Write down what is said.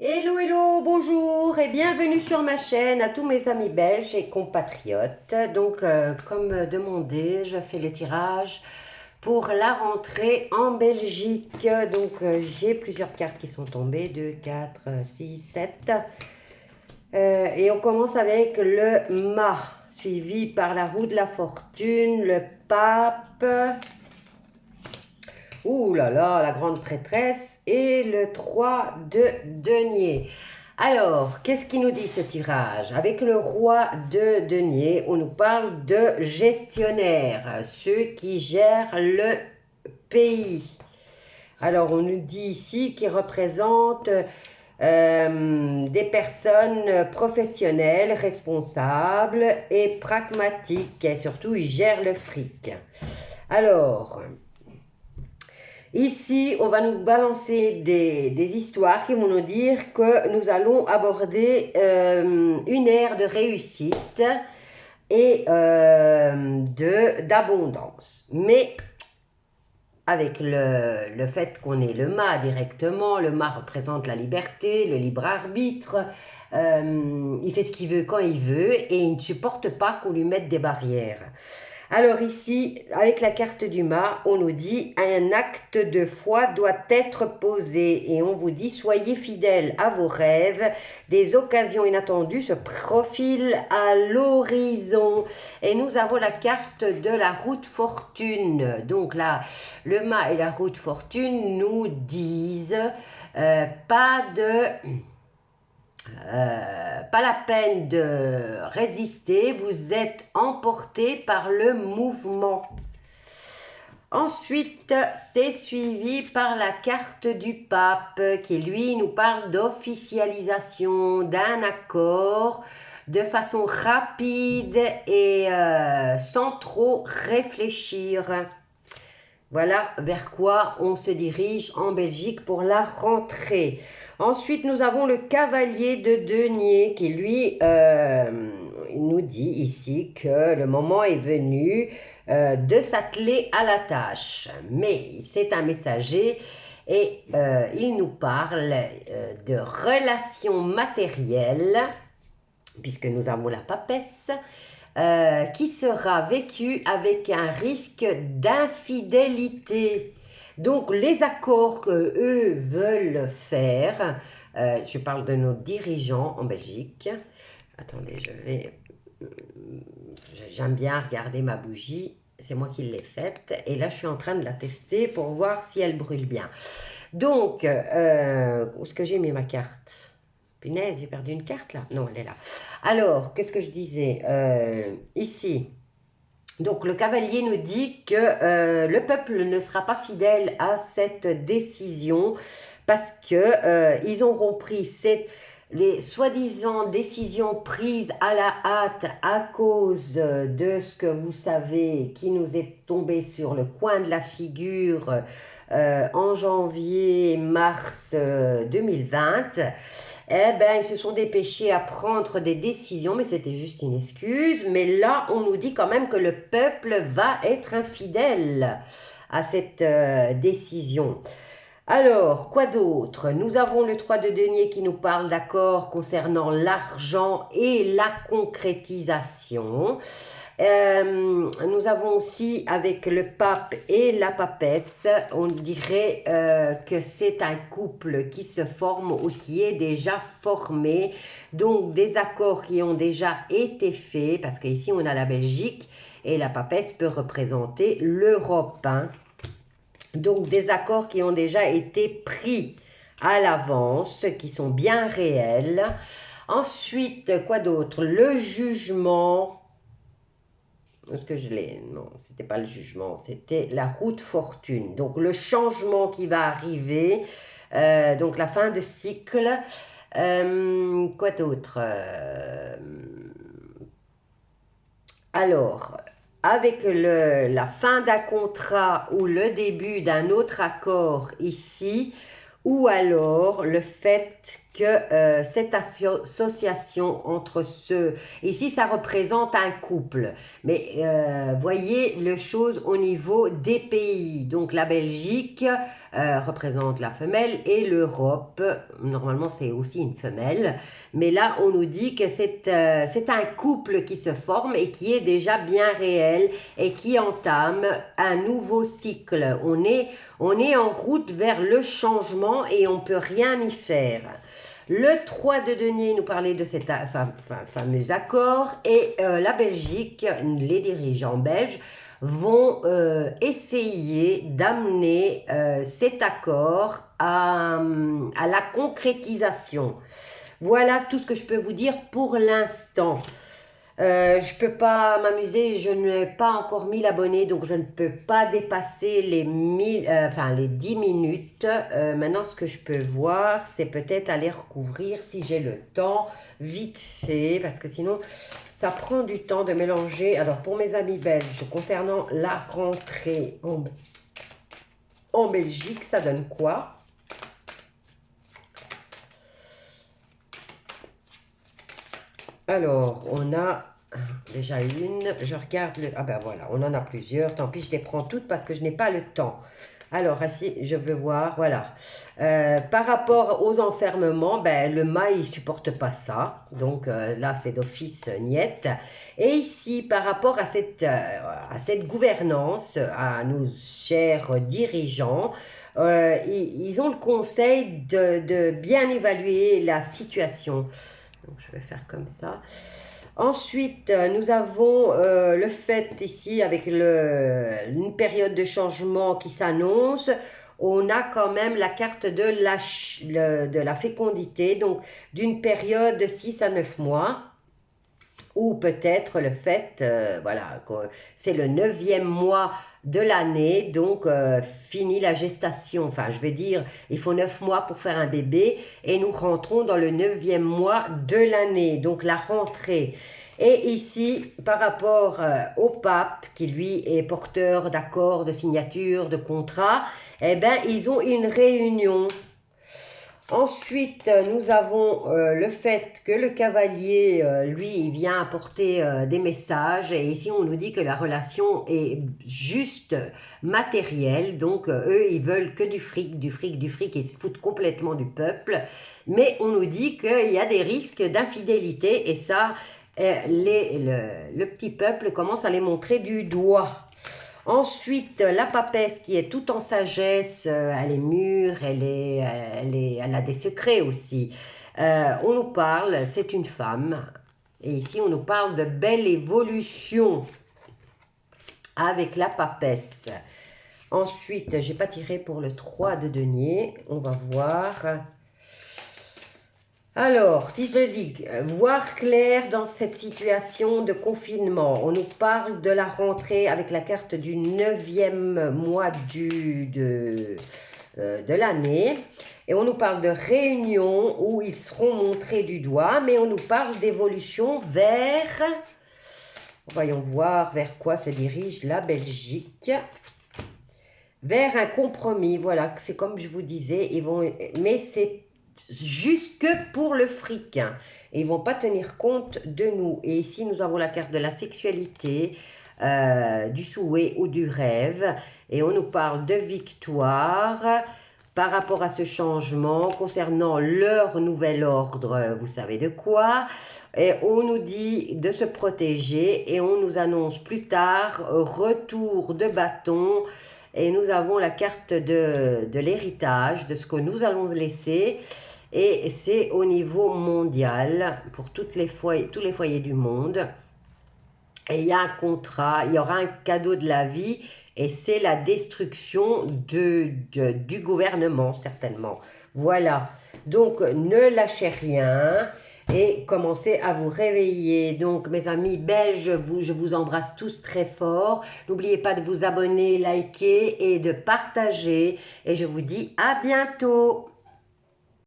Hello, hello, bonjour et bienvenue sur ma chaîne à tous mes amis belges et compatriotes. Donc, comme demandé, je fais le tirage pour la rentrée en Belgique. Donc, j'ai plusieurs cartes qui sont tombées, 2, 4, 6, 7. Et on commence avec le mât, suivi par la roue de la fortune, le pape, ouh là là, la grande prêtresse et le 3 de denier. Alors, qu'est-ce qui nous dit ce tirage? Avec le roi de denier, on nous parle de gestionnaires, ceux qui gèrent le pays. Alors, on nous dit ici qu'ils représentent des personnes professionnelles, responsables et pragmatiques. Et surtout, ils gèrent le fric. Alors, ici, on va nous balancer des histoires qui vont nous dire que nous allons aborder une ère de réussite et d'abondance. Mais avec le fait qu'on ait le mât directement, le mât représente la liberté, le libre arbitre, il fait ce qu'il veut quand il veut et il ne supporte pas qu'on lui mette des barrières. Alors ici, avec la carte du mât, on nous dit un acte de foi doit être posé et on vous dit soyez fidèles à vos rêves, des occasions inattendues se profilent à l'horizon. Et nous avons la carte de la roue de fortune. Donc là, le mât et la roue de fortune nous disent pas la peine de résister, vous êtes emporté par le mouvement. Ensuite, c'est suivi par la carte du pape qui, lui, nous parle d'officialisation d'un accord de façon rapide et sans trop réfléchir. Voilà vers quoi on se dirige en Belgique pour la rentrée. Ensuite, nous avons le cavalier de denier qui, lui, nous dit ici que le moment est venu de s'atteler à la tâche. Mais c'est un messager et il nous parle de relations matérielles, puisque nous avons la papesse, qui sera vécue avec un risque d'infidélité. Donc les accords qu'eux veulent faire, je parle de nos dirigeants en Belgique. Attendez, j'aime bien regarder ma bougie, c'est moi qui l'ai faite. Et là, je suis en train de la tester pour voir si elle brûle bien. Donc, où est-ce que j'ai mis ma carte? Punaise, j'ai perdu une carte là. Non, elle est là. Alors, qu'est-ce que je disais ici? Donc, le cavalier nous dit que le peuple ne sera pas fidèle à cette décision parce que ils auront pris les soi-disant décisions prises à la hâte à cause de ce que vous savez qui nous est tombé sur le coin de la figure en janvier-mars 2020. Eh ben, ils se sont dépêchés à prendre des décisions, mais c'était juste une excuse. Mais là, on nous dit quand même que le peuple va être infidèle à cette décision. Alors, quoi d'autre? Nous avons le 3 de denier qui nous parle d'accords concernant l'argent et la concrétisation. Nous avons aussi avec le pape et la papesse, on dirait que c'est un couple qui se forme ou qui est déjà formé, donc des accords qui ont déjà été faits, parce qu'ici on a la Belgique et la papesse peut représenter l'Europe. Hein. Donc des accords qui ont déjà été pris à l'avance, qui sont bien réels. Ensuite, quoi d'autre? Le jugement. Est-ce que je l'ai? Non, c'était pas le jugement, c'était la roue de fortune. Donc le changement qui va arriver, donc la fin de cycle. Quoi d'autre? Alors, avec la fin d'un contrat ou le début d'un autre accord ici, ou alors le fait que cette association entre ceux, ici ça représente un couple, mais voyez les choses au niveau des pays, donc la Belgique, représente la femelle et l'Europe, normalement c'est aussi une femelle, mais là on nous dit que c'est un couple qui se forme et qui est déjà bien réel et qui entame un nouveau cycle. On est en route vers le changement et on ne peut rien y faire. Le 3 de denier nous parlait de cet fameux accord et la Belgique, les dirigeants belges, vont essayer d'amener cet accord à la concrétisation. Voilà tout ce que je peux vous dire pour l'instant. Je ne peux pas m'amuser, je n'ai pas encore 1000 abonnés, donc je ne peux pas dépasser les 10 minutes. Maintenant, ce que je peux voir, c'est peut-être aller recouvrir, si j'ai le temps, vite fait, parce que sinon, ça prend du temps de mélanger. Alors, pour mes amis belges, concernant la rentrée en Belgique, ça donne quoi? Alors, on a déjà une, je regarde, ah ben voilà, on en a plusieurs, tant pis, je les prends toutes parce que je n'ai pas le temps. Alors, ici, je veux voir, voilà. Par rapport aux enfermements, ben, le mât, il ne supporte pas ça. Donc, là, c'est d'office niette. Et ici, par rapport à cette gouvernance, à nos chers dirigeants, ils ont le conseil de bien évaluer la situation. Donc, je vais faire comme ça. Ensuite, nous avons le fait ici avec une période de changement qui s'annonce. On a quand même la carte de la fécondité, donc d'une période de 6 à 9 mois. Ou peut-être le fait, voilà, que c'est le 9e mois de l'année, donc fini la gestation. Enfin, je veux dire, il faut 9 mois pour faire un bébé et nous rentrons dans le 9e mois de l'année, donc la rentrée. Et ici, par rapport au pape, qui lui est porteur d'accords, de signatures, de contrats, eh bien, ils ont une réunion. Ensuite, nous avons le fait que le cavalier, lui, il vient apporter des messages. Et ici, on nous dit que la relation est juste matérielle. Donc, eux, ils veulent que du fric, du fric, du fric. Ils se foutent complètement du peuple. Mais on nous dit qu'il y a des risques d'infidélité. Et ça, le petit peuple commence à les montrer du doigt. Ensuite, la papesse qui est toute en sagesse, elle est mûre, elle a des secrets aussi. On nous parle, c'est une femme, et ici on nous parle de belle évolution avec la papesse. Ensuite, je n'ai pas tiré pour le 3 de denier, on va voir. Alors, si je le dis, voir clair dans cette situation de confinement, on nous parle de la rentrée avec la carte du 9e mois de l'année. Et on nous parle de réunion où ils seront montrés du doigt, mais on nous parle d'évolution vers, voyons voir vers quoi se dirige la Belgique. Vers un compromis, voilà, c'est comme je vous disais, mais c'est juste que pour le fric. Et ils ne vont pas tenir compte de nous. Et ici, nous avons la carte de la sexualité, du souhait ou du rêve. Et on nous parle de victoire par rapport à ce changement concernant leur nouvel ordre, vous savez de quoi. Et on nous dit de se protéger et on nous annonce plus tard retour de bâton. Et nous avons la carte de l'héritage, de ce que nous allons laisser. Et c'est au niveau mondial, pour tous les foyers du monde. Et il y a un contrat, il y aura un cadeau de la vie. Et c'est la destruction du gouvernement, certainement. Voilà. Donc, ne lâchez rien. Et commencez à vous réveiller. Donc, mes amis belges, je vous embrasse tous très fort. N'oubliez pas de vous abonner, liker et de partager. Et je vous dis à bientôt.